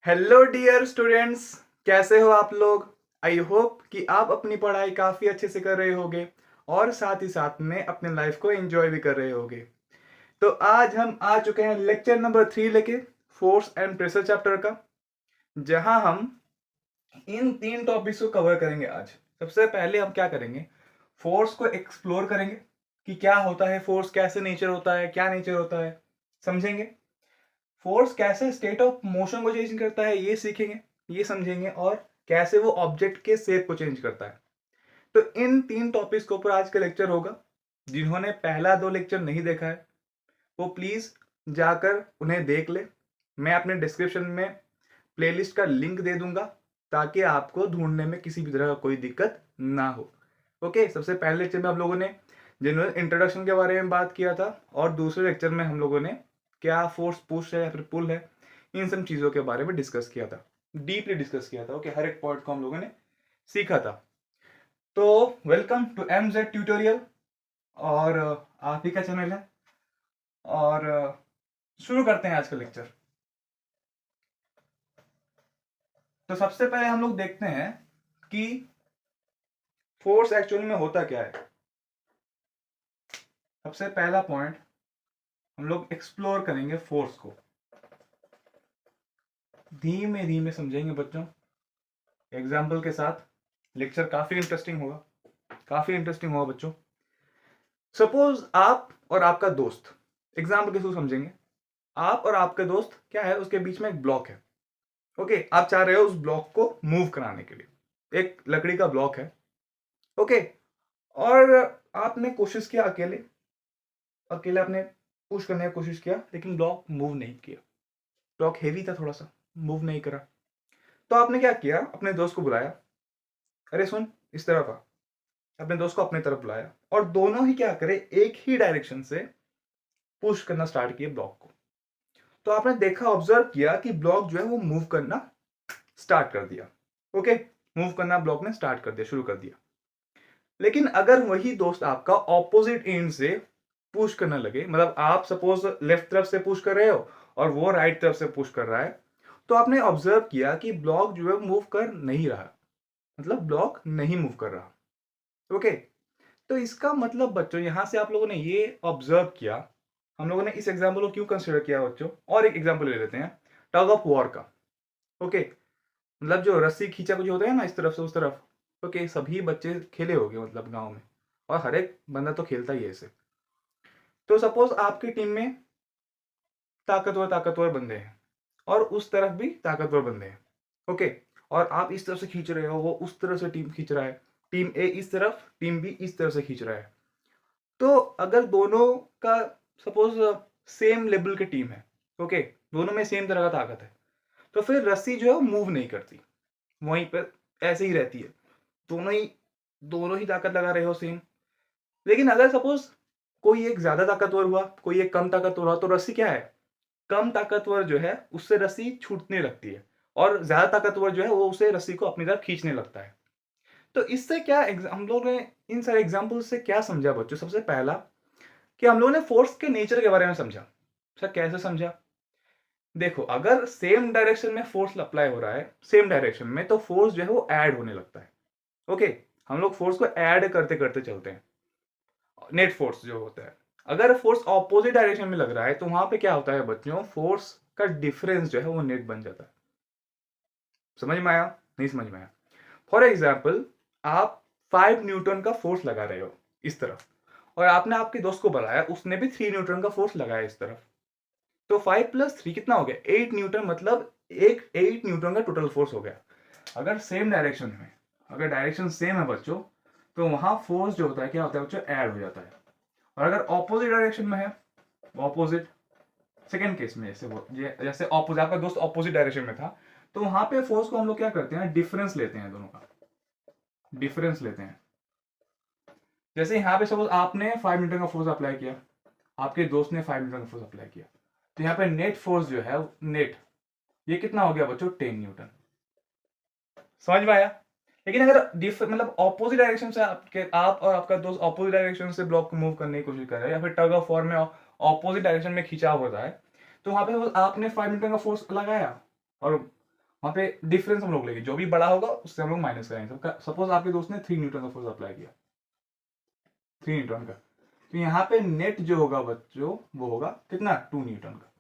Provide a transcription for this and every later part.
Hello dear students, कैसे हो आप लोग। आई होप कि आप अपनी पढ़ाई काफ़ी अच्छे से कर रहे होगे और साथ ही साथ में अपने लाइफ को एंजॉय भी कर रहे होगे। तो आज हम आ चुके हैं लेक्चर नंबर 3 लेके, फोर्स एंड प्रेशर चैप्टर का, जहां हम इन 3 टॉपिक्स को कवर करेंगे। आज सबसे पहले हम क्या करेंगे, फोर्स को एक्सप्लोर करेंगे कि क्या होता है फोर्स, कैसे नेचर होता है, क्या नेचर होता है, समझेंगे। फोर्स कैसे स्टेट ऑफ मोशन को चेंज करता है ये सीखेंगे, ये समझेंगे, और कैसे वो ऑब्जेक्ट के शेप को चेंज करता है। तो इन 3 टॉपिक्स के ऊपर आज का लेक्चर होगा। जिन्होंने पहला 2 लेक्चर नहीं देखा है वो प्लीज जाकर उन्हें देख ले। मैं अपने डिस्क्रिप्शन में प्लेलिस्ट का लिंक दे दूंगा ताकि आपको ढूंढने में किसी भी तरह का कोई दिक्कत ना हो। ओके, सबसे पहले लेक्चर में हम लोगों ने जनरल इंट्रोडक्शन के बारे में बात किया था, और दूसरे लेक्चर में हम लोगों ने क्या फोर्स पुश है या फिर पुल है, इन सब चीज़ों के बारे में डिस्कस किया था, डीपली डिस्कस किया था। ओके, हर एक पॉइंट को हम लोगों ने सीखा था। तो वेलकम टू MZ ट्यूटोरियल, और आप ही का चैनल है। और शुरू करते हैं आज का लेक्चर। तो सबसे पहले हम लोग देखते हैं कि फोर्स एक्चुअली में होता क्या है। सबसे पहला पॉइंट हम लोग एक्सप्लोर करेंगे फोर्स को, धीमे धीमे समझेंगे बच्चों, एग्जाम्पल के साथ। लेक्चर काफी इंटरेस्टिंग होगा, काफी इंटरेस्टिंग होगा बच्चों। सपोज आप और आपका दोस्त, एग्जाम्पल के थ्रू समझेंगे। आप और आपका दोस्त क्या है, उसके बीच में एक ब्लॉक है। ओके, आप चाह रहे हो उस ब्लॉक को मूव कराने के लिए। एक लकड़ी का ब्लॉक है। ओके, और आपने कोशिश किया, अकेले अकेले आपने पुश करने की कोशिश किया, लेकिन ब्लॉक मूव नहीं किया। ब्लॉक हेवी था, थोड़ा सा मूव नहीं करा। तो आपने क्या किया, अपने दोस्त को बुलाया, अरे सुन इस तरफ आ। अपने दोस्त को अपने तरफ बुलाया और दोनों ही क्या करे, एक ही डायरेक्शन से पुश करना स्टार्ट किए ब्लॉक को। तो आपने देखा, ऑब्जर्व किया कि ब्लॉक जो है वो मूव करना स्टार्ट कर दिया। ओके, मूव करना ब्लॉक ने स्टार्ट कर दिया, शुरू कर दिया। लेकिन अगर वही दोस्त आपका ऑपोजिट एंड से पुश करने लगे, मतलब आप सपोज लेफ्ट तरफ से पुश कर रहे हो और वो राइट तरफ से पुश कर रहा है, तो आपने ऑब्जर्व किया कि ब्लॉक जो है मूव कर नहीं रहा, मतलब ब्लॉक नहीं मूव कर रहा। ओके, तो इसका मतलब बच्चों, यहां से आप लोगों ने ये ऑब्जर्व किया। हम लोगों ने इस एग्जाम्पल को क्यों कंसिडर किया बच्चों, और एक एग्जाम्पल ले लेते हैं टग ऑफ वॉर का। ओके, मतलब जो रस्सी खींचा कुछ होता है ना, इस तरफ से उस तरफ। ओके, सभी बच्चे खेले होंगे मतलब गांव में, और हर एक बंदा तो खेलता ही है इसे। तो सपोज आपकी टीम में ताकतवर ताकतवर बंदे हैं और उस तरफ भी ताकतवर बंदे हैं। ओके, और आप इस तरफ से खींच रहे हो, वो उस तरफ से टीम खींच रहा है, टीम ए इस तरफ, टीम बी इस तरफ से खींच रहा है। तो अगर दोनों का सपोज सेम लेवल की टीम है, ओके, दोनों में सेम तरह का ताकत है, तो फिर रस्सी जो है वो मूव नहीं करती, वहीं पर ऐसे ही रहती है। दोनों ही दोनों ही ताकत लगा रहे हो सेम। लेकिन अगर सपोज कोई एक ज्यादा ताकतवर हुआ, कोई एक कम ताकतवर हुआ, तो रस्सी क्या है, कम ताकतवर जो है उससे रस्सी छूटने लगती है, और ज्यादा ताकतवर जो है वो उसे रस्सी को अपनी तरफ खींचने लगता है। तो इससे क्या हम लोग ने इन सारे एग्जाम्पल से क्या समझा बच्चों, सबसे पहला कि हम लोगों ने फोर्स के नेचर के बारे में समझा। सर कैसे समझा, देखो, अगर सेम डायरेक्शन में फोर्स अप्लाई हो रहा है, सेम डायरेक्शन में, तो फोर्स जो है वो ऐड होने लगता है। ओके, हम लोग फोर्स को ऐड करते करते चलते हैं। नेट फोर्स जो होता है, अगर फोर्स ऑपोजिट डायरेक्शन में लग रहा है, तो वहां पे क्या होता है बच्चों, फोर्स का डिफरेंस जो है वो नेट बन जाता है। समझ में आया, नहीं समझ में आया? फॉर एग्जाम्पल, आप 5 न्यूटन का फोर्स लगा रहे हो इस तरफ, और आपने आपके दोस्त को बुलाया, उसने भी 3 न्यूटन का फोर्स लगाया इस तरफ। तो 5 + 3 कितना हो गया, 8 न्यूटन, मतलब 8 न्यूटन का टोटल फोर्स हो गया। अगर सेम डायरेक्शन में, अगर डायरेक्शन सेम है बच्चों, तो वहां फोर्स जो होता है क्या होता है बच्चों, ऐड हो जाता है। और अगर ऑपोजिट डायरेक्शन में है, ऑपोजिट सेकेंड केस में, जैसे ऑपोजिट, आपका दोस्त ऑपोजिट डायरेक्शन में था, तो वहां पे फोर्स को हम लोग क्या करते हैं, डिफरेंस लेते हैं, दोनों का डिफरेंस लेते हैं। जैसे यहाँ पे सपोज आपने 5 न्यूटन का फोर्स अप्लाई किया, आपके दोस्त ने 5 न्यूटन का फोर्स अप्लाई किया, तो यहाँ पे नेट फोर्स जो है, नेट ये कितना हो गया बच्चों, 10 न्यूटन। समझ में आया? लेकिन अगर मतलब ऑपोजिट डायरेक्शन से आप और आपका दोस्त ऑपोजिट डायरेक्शन से ब्लॉक को मूव करने की कोशिश कर रहे हैं, या फिर टग ऑफ वॉर में ऑपोजिट डायरेक्शन में खिंचाव होता है, तो वहां पे आपने 5 न्यूटन का फोर्स लगाया और वहाँ पे डिफरेंस हम लोग लेंगे, जो भी बड़ा होगा उससे हम लोग माइनस करेंगे। सपोज आपके दोस्त ने 3 न्यूटन का फोर्स अप्लाई किया, 3 न्यूटन का, तो यहाँ पे नेट जो होगा बच्चों वो होगा कितना, 2 न्यूटन का।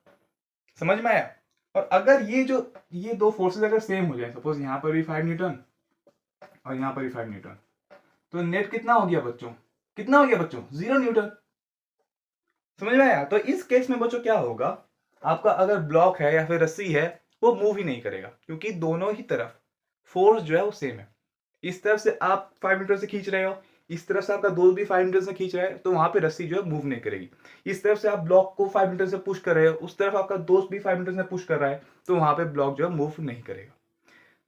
समझ में आया। और अगर ये दो फोर्सेस अगर सेम हो जाए, सपोज यहाँ पर भी 5 न्यूटन और यहाँ पर भी 5 न्यूटन, तो नेट कितना हो गया बच्चों, कितना हो गया बच्चों, 0 न्यूटन। समझ में आया। तो इस केस में बच्चों क्या होगा, आपका अगर ब्लॉक है या फिर रस्सी है वो मूव ही नहीं करेगा, क्योंकि दोनों ही तरफ फोर्स जो है वो सेम है। इस तरफ से आप 5 मीटर से खींच रहे हो, इस तरफ से आपका दोस्त भी 5 मीटर से खींच रहा है, तो वहां पे रस्सी जो है मूव नहीं करेगी। इस तरफ से आप ब्लॉक को 5 मीटर से पुश कर रहे हो, उस तरफ आपका दोस्त भी 5 मीटर से पुश कर रहा है, तो वहां पे ब्लॉक जो है मूव नहीं करेगा।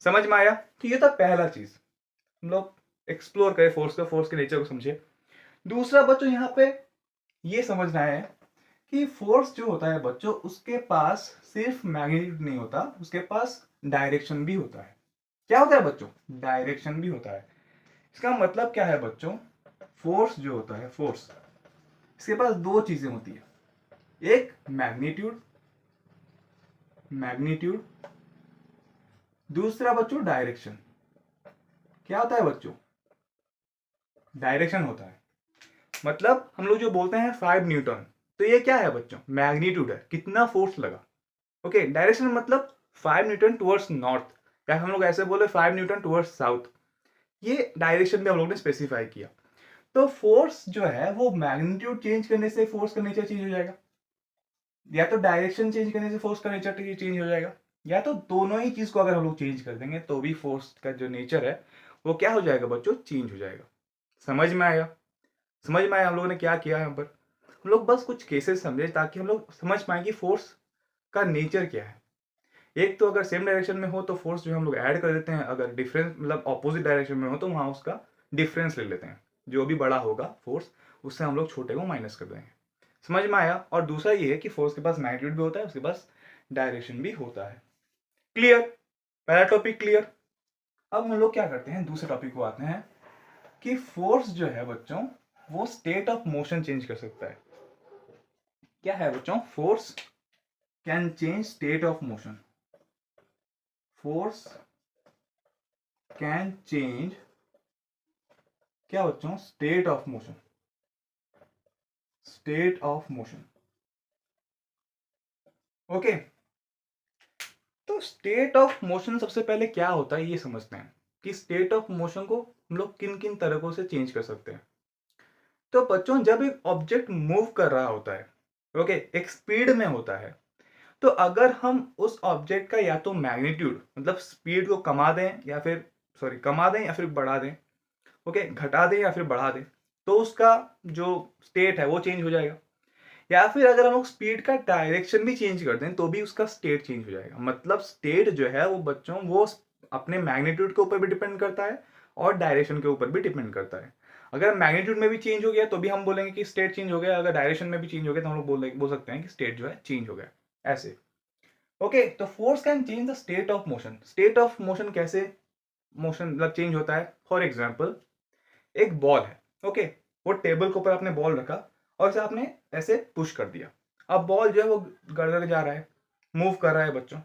समझ में आया। तो ये था पहला चीज, हम लोग एक्सप्लोर करें फोर्स का, फोर्स के नेचर को समझे। दूसरा बच्चों यहाँ पे ये समझना है कि फोर्स जो होता है बच्चों, उसके पास सिर्फ मैग्नीट्यूड नहीं होता, उसके पास डायरेक्शन भी होता है। क्या होता है बच्चों, डायरेक्शन भी होता है। इसका मतलब क्या है बच्चों, फोर्स जो होता है, फोर्स, इसके पास दो चीजें होती है, एक मैग्नीट्यूड, मैग्नीट्यूड, दूसरा बच्चों डायरेक्शन। क्या होता है बच्चों, डायरेक्शन होता है। मतलब हम लोग जो बोलते हैं 5 न्यूटन, तो ये क्या है बच्चों, मैग्नीट्यूड है, कितना फोर्स लगा। ओके, डायरेक्शन मतलब 5 न्यूटन टुवर्ड्स नॉर्थ, या हम लोग ऐसे बोले 5 न्यूटन टुवर्ड्स साउथ, ये डायरेक्शन भी हम लोग ने स्पेसिफाई किया। तो फोर्स जो है वो मैग्नीट्यूड चेंज करने से फोर्स का नेचर चेंज हो जाएगा, या तो डायरेक्शन चेंज करने से फोर्स का नेचर चेंज हो जाएगा, या तो दोनों ही चीज को अगर हम लोग चेंज कर देंगे तो भी फोर्स का जो नेचर है वो क्या हो जाएगा बच्चों, चेंज हो जाएगा। समझ में आया। समझ में आया हम लोगों ने क्या किया यहाँ पर। हम लोग बस कुछ केसेस समझे ताकि हम लोग समझ पाए कि फोर्स का नेचर क्या है। एक तो अगर सेम डायरेक्शन में हो तो फोर्स जो हम लोग ऐड कर देते हैं, अगर डिफरेंस मतलब ऑपोजिट डायरेक्शन में हो तो वहां उसका डिफरेंस ले लेते हैं, जो भी बड़ा होगा फोर्स उससे हम लोग छोटे को माइनस कर देंगे। समझ में आया। और दूसरा ये है कि फोर्स के पास मैग्नीट्यूड भी होता है, उसके पास डायरेक्शन भी होता है। क्लियर, पहला टॉपिक क्लियर। अब हम लोग क्या करते हैं, दूसरे टॉपिक को आते हैं कि फोर्स जो है बच्चों वो स्टेट ऑफ मोशन चेंज कर सकता है। क्या है बच्चों, force can change state of motion. Force can change क्या बच्चों, state of motion, state of motion. Okay, तो स्टेट ऑफ मोशन सबसे पहले क्या होता है ये समझते हैं कि स्टेट ऑफ मोशन को हम लोग किन किन तरीकों से चेंज कर सकते हैं। तो बच्चों जब एक ऑब्जेक्ट मूव कर रहा होता है, ओके, एक स्पीड में होता है, तो अगर हम उस ऑब्जेक्ट का या तो मैग्नीट्यूड मतलब स्पीड को कमा दें या फिर कमा दें या फिर बढ़ा दें, ओके, घटा दें या फिर बढ़ा दें, तो उसका जो स्टेट है वो चेंज हो जाएगा। या फिर अगर हम लोग स्पीड का डायरेक्शन भी चेंज कर दें तो भी उसका स्टेट चेंज हो जाएगा। मतलब स्टेट जो है वो बच्चों वो अपने मैग्नीट्यूड के ऊपर भी डिपेंड करता है और डायरेक्शन के ऊपर भी डिपेंड करता है। अगर मैग्नीट्यूड में भी चेंज हो गया तो भी हम बोलेंगे कि स्टेट चेंज हो गया, अगर डायरेक्शन में भी चेंज हो गया तो हम लोग बोल सकते हैं कि स्टेट जो है चेंज हो गया, ऐसे। ओके, तो force can change the state of motion. State of motion कैसे मोशन मतलब चेंज होता है, फॉर एग्जाम्पल एक बॉल है, ओके, वो टेबल के ऊपर आपने बॉल रखा और इसे आपने ऐसे पुश कर दिया। अब बॉल जो है वो गड़गड़ जा रहा है, मूव कर रहा है बच्चों,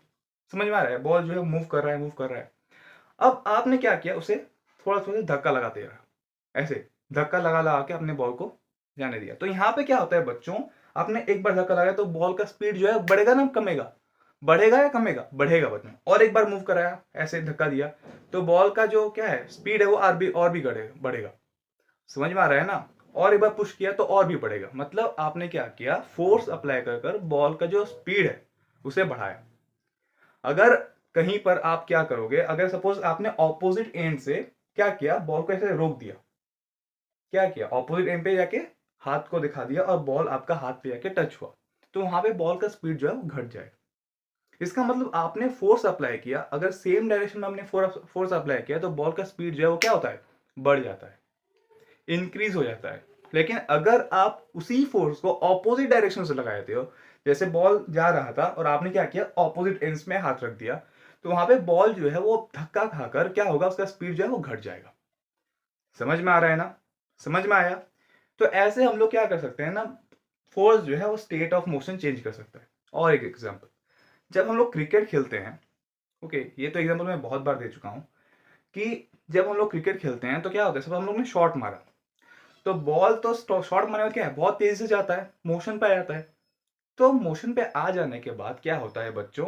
समझ में आ रहा है, बॉल जो है मूव कर रहा है, मूव कर रहा है। अब आपने क्या किया, उसे थोड़ा थोड़ा धक्का लगाते रहा, ऐसे धक्का लगा लगा के अपने बॉल को जाने दिया। तो यहाँ पे क्या होता है बच्चों, आपने एक बार धक्का लगाया तो बॉल का स्पीड जो है बढ़ेगा ना कमेगा, बढ़ेगा या कमेगा, बढ़ेगा बच्चों। और एक बार मूव कराया, ऐसे धक्का दिया, तो बॉल का जो क्या है स्पीड है वो और भी बढ़ेगा। समझ में आ रहा है ना। और एक बार पुश किया तो और भी बढ़ेगा। मतलब आपने क्या किया, फोर्स अप्लाई कर कर बॉल का जो स्पीड है उसे बढ़ाया। अगर कहीं पर आप क्या करोगे, अगर सपोज आपने ऑपोजिट एंड से क्या किया, बॉल को ऐसे रोक दिया, क्या किया, ऑपोजिट एंड पे जाके हाथ को दिखा दिया और बॉल आपका हाथ पे जाके टच हुआ, तो वहां पे बॉल का स्पीड जो है वो घट जाएगा। इसका मतलब आपने फोर्स अप्लाई किया, अगर सेम डायरेक्शन में आपने फोर्स अप्लाई किया तो बॉल का स्पीड जो है वो क्या होता है, बढ़ जाता है, इंक्रीज हो जाता है। लेकिन अगर आप उसी फोर्स को ऑपोजिट डायरेक्शन से लगाते हो, जैसे बॉल जा रहा था और आपने क्या किया, ऑपोजिट एंड्स में हाथ रख दिया, तो वहां पे बॉल जो है वो धक्का खाकर क्या होगा, उसका स्पीड जो है वो घट जाएगा। समझ में आ रहा है ना, समझ में आया। तो ऐसे हम लोग क्या कर सकते हैं ना, फोर्स जो है वो स्टेट ऑफ मोशन चेंज कर सकता है। और एक एग्जांपल, जब हम लोग क्रिकेट खेलते हैं, ओके, ये तो एग्जाम्पल मैं बहुत बार दे चुका हूँ कि जब हम लोग क्रिकेट खेलते हैं तो क्या होता है, सब हम लोग ने शॉट मारा, तो बॉल तो शॉट मारने में क्या है, बहुत तेजी से जाता है, मोशन पे आ जाता है। तो मोशन पे आ जाने के बाद क्या होता है बच्चों,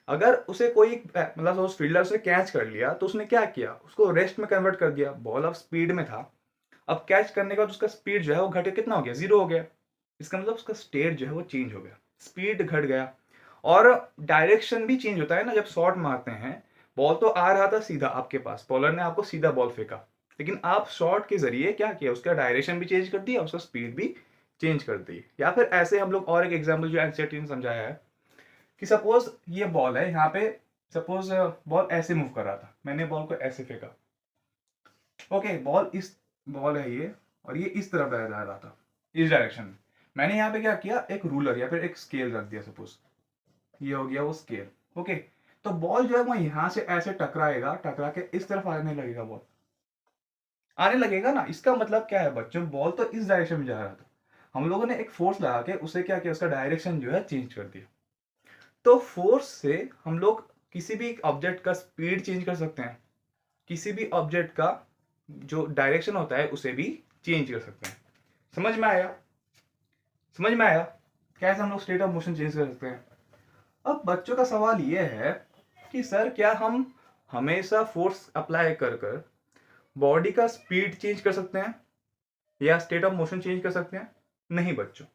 अगर उसे कोई मतलब उस फील्डर से कैच कर लिया तो उसने क्या किया, उसको रेस्ट में कन्वर्ट कर दिया। बॉल अब स्पीड में था, अब कैच करने के बाद उसका स्पीड जो है वो घट के कितना हो गया, 0 हो गया। इसका मतलब उसका स्टेट जो है वो चेंज हो गया, स्पीड घट गया। और डायरेक्शन भी चेंज होता है ना, जब शॉट मारते हैं, बॉल तो आ रहा था सीधा आपके पास, बॉलर ने आपको सीधा बॉल फेंका, लेकिन आप शॉट के जरिए क्या किया, उसका डायरेक्शन भी चेंज कर दिया, उसका स्पीड भी चेंज कर दी। या फिर ऐसे हम लोग और एक एग्जाम्पल जो एनसीईआरटी ने समझाया है कि सपोज ये बॉल है यहाँ पे, सपोज बॉल ऐसे मूव कर रहा था, मैंने बॉल को ऐसे फेंका। ओके, बॉल है ये, और ये इस तरफ जा रहा था, इस डायरेक्शन में। मैंने यहाँ पे क्या किया, एक रूलर या फिर एक स्केल रख दिया, सपोज ये हो गया वो स्केल। ओके, तो बॉल जो है वो यहाँ से ऐसे टकराएगा, टकरा के इस तरफ आने लगेगा, बॉल आने लगेगा ना। इसका मतलब क्या है बच्चों, बॉल तो इस डायरेक्शन में जा रहा था, हम लोगों ने एक फोर्स लगा के उसे क्या किया, उसका डायरेक्शन जो है चेंज कर दिया। तो फोर्स से हम लोग किसी भी ऑब्जेक्ट का स्पीड चेंज कर सकते हैं, किसी भी ऑब्जेक्ट का जो डायरेक्शन होता है उसे भी चेंज कर सकते हैं। समझ में आया, समझ में आया कैसे हम लोग स्टेट ऑफ मोशन चेंज कर सकते हैं। अब बच्चों का सवाल यह है कि सर क्या हम हमेशा फोर्स अप्लाई कर कर बॉडी का स्पीड चेंज कर सकते हैं या स्टेट ऑफ मोशन चेंज कर सकते हैं? नहीं बच्चों।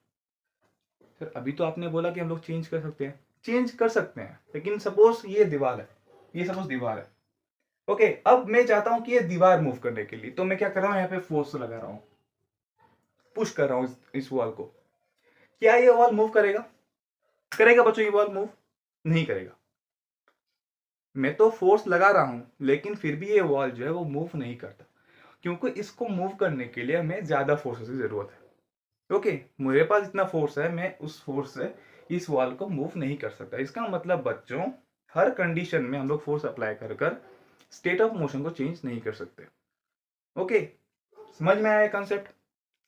सर अभी तो आपने बोला कि हम लोग चेंज कर सकते हैं, चेंज कर सकते हैं, लेकिन सपोज ये दीवार है, ये सपोज दीवार है। ओके, अब मैं चाहता हूं कि ये दीवार मूव करने के लिए, तो मैं क्या कर रहा हूं, यहाँ पे फोर्स लगा रहा हूं, पुश कर रहा हूं इस वॉल को। क्या ये वॉल मूव करेगा? करेगा बच्चों ये वॉल मूव? नहीं करेगा। मैं तो फोर्स लगा रहा हूं, लेकिन फिर भी ये वॉल जो है वो मूव नहीं करता, क्योंकि इसको मूव करने के लिए हमें ज्यादा फोर्स की जरूरत है। ओके, मेरे पास इतना फोर्स है, मैं उस फोर्स से इस वॉल को मूव नहीं कर सकता। इसका मतलब बच्चों, हर कंडीशन में हम लोग फोर्स अप्लाई कर कर स्टेट ऑफ मोशन को चेंज नहीं कर सकते। ओके, समझ में आया कंसेप्ट,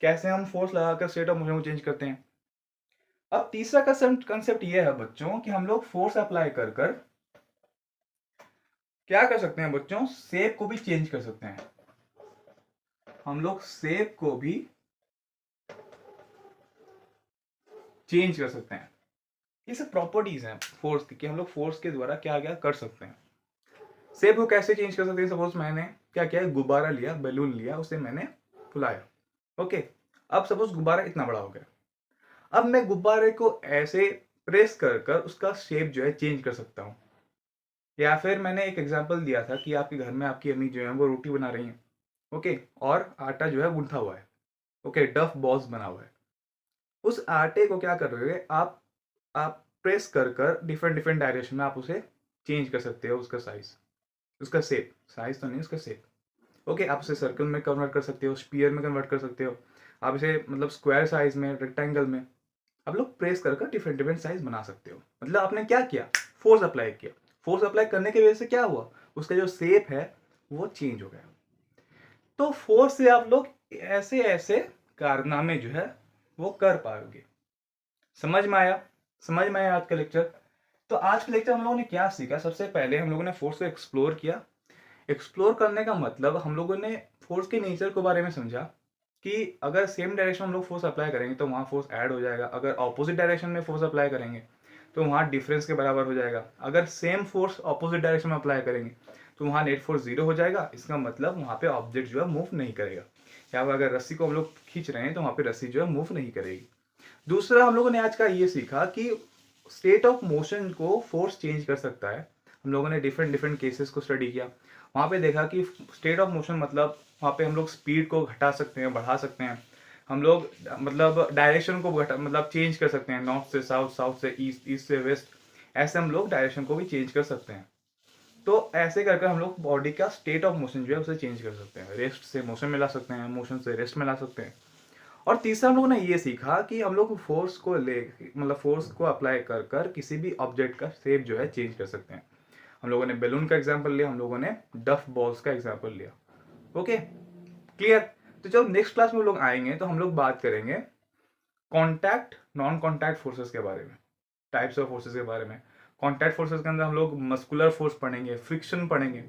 कैसे हम फोर्स लगाकर स्टेट ऑफ मोशन को चेंज करते हैं। अब तीसरा कंसेप्ट ये है बच्चों कि हम लोग फोर्स अप्लाई कर कर क्या कर सकते हैं बच्चों, शेप को भी चेंज कर सकते हैं। हम लोग शेप को भी चेंज कर सकते हैं। ये सब प्रॉपर्टीज हैं फोर्स की, कि हम लोग फोर्स के द्वारा क्या क्या कर सकते हैं। शेप को कैसे चेंज कर सकते हैं, सपोज मैंने क्या किया, गुब्बारा लिया, बैलून लिया, उसे मैंने फुलाया। ओके, अब सपोज गुब्बारा इतना बड़ा हो गया, अब मैं गुब्बारे को ऐसे प्रेस कर कर उसका शेप जो है चेंज कर सकता हूँ। या फिर मैंने एक एग्जांपल दिया था कि आपके घर में आपकी अम्मी जो है वो रोटी बना रही हैं, ओके, और आटा जो है गूंथा हुआ है, ओके, डफ बॉल्स बना हुआ है। उस आटे को क्या कर रहे हो आप प्रेस कर कर डिफरेंट डिफरेंट डायरेक्शन में आप उसे चेंज कर सकते हो, उसका साइज, उसका शेप, साइज तो नहीं, उसका शेप। ओके, आप इसे सर्कल में कन्वर्ट कर सकते हो, स्पीयर में कन्वर्ट कर सकते हो, आप इसे मतलब स्क्वायर साइज में, रेक्टेंगल में आप लोग प्रेस कर कर डिफरेंट डिफरेंट साइज बना सकते हो। मतलब आपने क्या किया, फोर्स अप्लाई किया। फोर्स अप्लाई करने की वजह से क्या हुआ, उसका जो शेप है वो चेंज हो गया। तो फोर्स से आप लोग ऐसे ऐसे कारनामे जो है वो कर पाओगे। समझ में आया, समझ में आया आज का लेक्चर। तो आज के लेक्चर हम लोगों ने क्या सीखा, सबसे पहले हम लोगों ने फोर्स को एक्सप्लोर किया। एक्सप्लोर करने का मतलब हम लोगों ने फोर्स के नेचर के बारे में समझा कि अगर सेम डायरेक्शन में हम लोग फोर्स अप्लाई करेंगे तो वहाँ फोर्स ऐड हो जाएगा, अगर ऑपोजिट डायरेक्शन में फोर्स अप्लाई करेंगे तो वहाँ डिफरेंस के बराबर हो जाएगा, अगर सेम फोर्स ऑपोजिट डायरेक्शन में अप्लाई करेंगे तो वहाँ नेट फोर्स 0 हो जाएगा। इसका मतलब वहाँ पे ऑब्जेक्ट जो है मूव नहीं करेगा, या अगर रस्सी को हम लोग खींच रहे हैं तो वहाँ पे रस्सी जो है मूव नहीं करेगी। दूसरा हम लोगों ने आज का ये सीखा कि स्टेट ऑफ मोशन को फोर्स चेंज कर सकता है। हम लोगों ने डिफरेंट डिफरेंट केसेस को स्टडी किया, वहाँ पे देखा कि स्टेट ऑफ मोशन मतलब वहाँ पे हम लोग स्पीड को घटा सकते हैं, बढ़ा सकते हैं, हम लोग मतलब डायरेक्शन को मतलब चेंज कर सकते हैं, नॉर्थ से साउथ, साउथ से ईस्ट, ईस्ट से वेस्ट, ऐसे हम लोग डायरेक्शन को भी चेंज कर सकते हैं। तो ऐसे करके हम लोग बॉडी का स्टेट ऑफ मोशन जो है उसे चेंज कर सकते हैं, रेस्ट से मोशन में ला सकते हैं, मोशन से रेस्ट में ला सकते हैं। और तीसरा हम लोगों ने ये सीखा कि हम लोग फोर्स को ले मतलब फोर्स को अप्लाई कर कर किसी भी ऑब्जेक्ट का शेप जो है चेंज कर सकते हैं। हम लोगों ने बैलून का एग्जांपल लिया, हम लोगों ने डफ बॉल्स का एग्जांपल लिया। Okay, clear. तो जब नेक्स्ट क्लास में हम लोग आएंगे तो हम लोग बात करेंगे कॉन्टैक्ट, नॉन कॉन्टैक्ट फोर्सेस के बारे में, टाइप्स ऑफ फोर्सेस के बारे में, कॉन्टैक्ट फोर्सेस के अंदर हम लोग मस्कुलर फोर्स पढ़ेंगे, फ्रिक्शन पढ़ेंगे।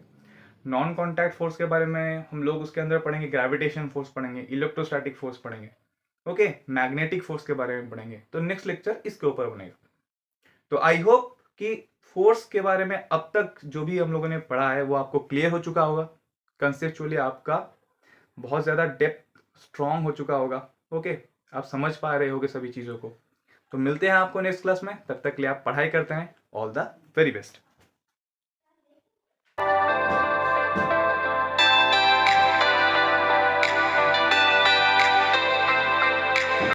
नॉन कॉन्टैक्ट फोर्स के बारे में हम लोग उसके अंदर पढ़ेंगे ग्रेविटेशन फोर्स पढ़ेंगे, इलेक्ट्रोस्टैटिक फोर्स पढ़ेंगे, ओके, मैग्नेटिक फोर्स के बारे में पढ़ेंगे। तो नेक्स्ट लेक्चर इसके ऊपर बनेगा। तो आई होप कि फोर्स के बारे में अब तक जो भी हम लोगों ने पढ़ा है वो आपको क्लियर हो चुका होगा। कंसेप्चुअली आपका बहुत ज़्यादा डेप्थ स्ट्रांग हो चुका होगा, ओके, आप समझ पा रहे होगे सभी चीज़ों को। तो मिलते हैं आपको नेक्स्ट क्लास में, तब तक के लिए आप पढ़ाई करते हैं। All the very best.